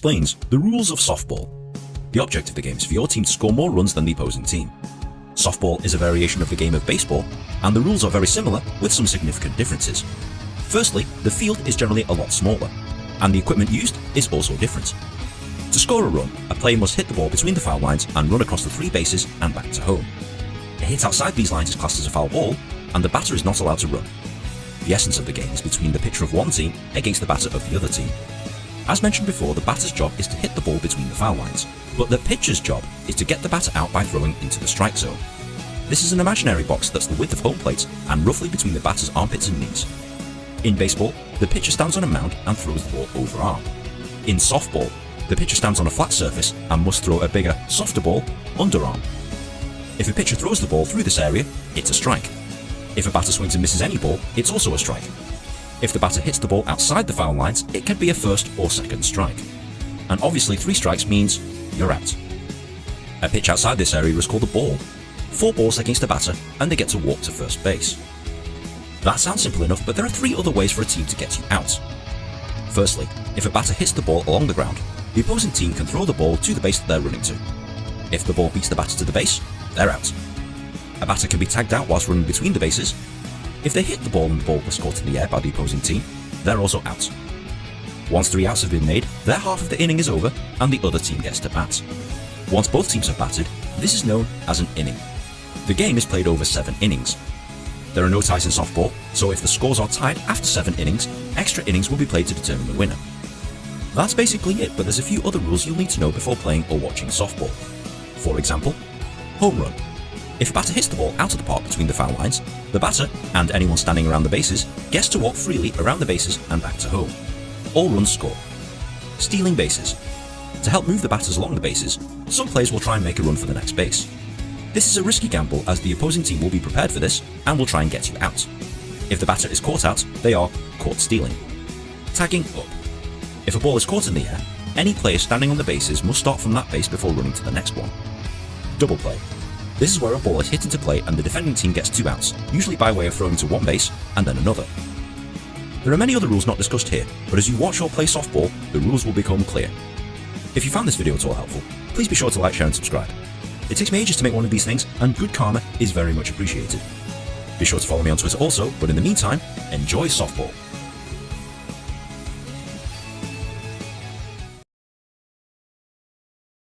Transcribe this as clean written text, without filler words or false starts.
explains the rules of softball. The object of the game is for your team to score more runs than the opposing team. Softball is a variation of the game of baseball, and the rules are very similar with some significant differences. Firstly, the field is generally a lot smaller, and the equipment used is also different. To score a run, a player must hit the ball between the foul lines and run across the 3 bases and back to home. A hit outside these lines is classed as a foul ball, and the batter is not allowed to run. The essence of the game is between the pitcher of one team against the batter of the other team. As mentioned before, the batter's job is to hit the ball between the foul lines, but the pitcher's job is to get the batter out by throwing into the strike zone. This is an imaginary box that's the width of home plate and roughly between the batter's armpits and knees. In baseball, the pitcher stands on a mound and throws the ball overarm. In softball, the pitcher stands on a flat surface and must throw a bigger, softer ball underarm. If a pitcher throws the ball through this area, it's a strike. If a batter swings and misses any ball, it's also a strike. If the batter hits the ball outside the foul lines, it can be a first or second strike. And obviously 3 strikes means you're out. A pitch outside this area is called a ball. 4 balls against a batter and they get to walk to first base. That sounds simple enough, but there are 3 other ways for a team to get you out. Firstly, if a batter hits the ball along the ground, the opposing team can throw the ball to the base that they're running to. If the ball beats the batter to the base, they're out. A batter can be tagged out whilst running between the bases. If they hit the ball and the ball was caught in the air by the opposing team, they're also out. Once 3 outs have been made, their half of the inning is over and the other team gets to bat. Once both teams have batted, this is known as an inning. The game is played over 7 innings. There are no ties in softball, so if the scores are tied after 7 innings, extra innings will be played to determine the winner. That's basically it, but there's a few other rules you'll need to know before playing or watching softball. For example, home run. If a batter hits the ball out of the park between the foul lines, the batter, and anyone standing around the bases, gets to walk freely around the bases and back to home. All runs score. Stealing bases. To help move the batters along the bases, some players will try and make a run for the next base. This is a risky gamble as the opposing team will be prepared for this and will try and get you out. If the batter is caught out, they are caught stealing. Tagging up. If a ball is caught in the air, any player standing on the bases must start from that base before running to the next one. Double play. This is where a ball is hit into play and the defending team gets 2 outs, usually by way of throwing to one base and then another. There are many other rules not discussed here, but as you watch or play softball, the rules will become clear. If you found this video at all helpful, please be sure to like, share and subscribe. It takes me ages to make one of these things, and good karma is very much appreciated. Be sure to follow me on Twitter also, but in the meantime, enjoy softball.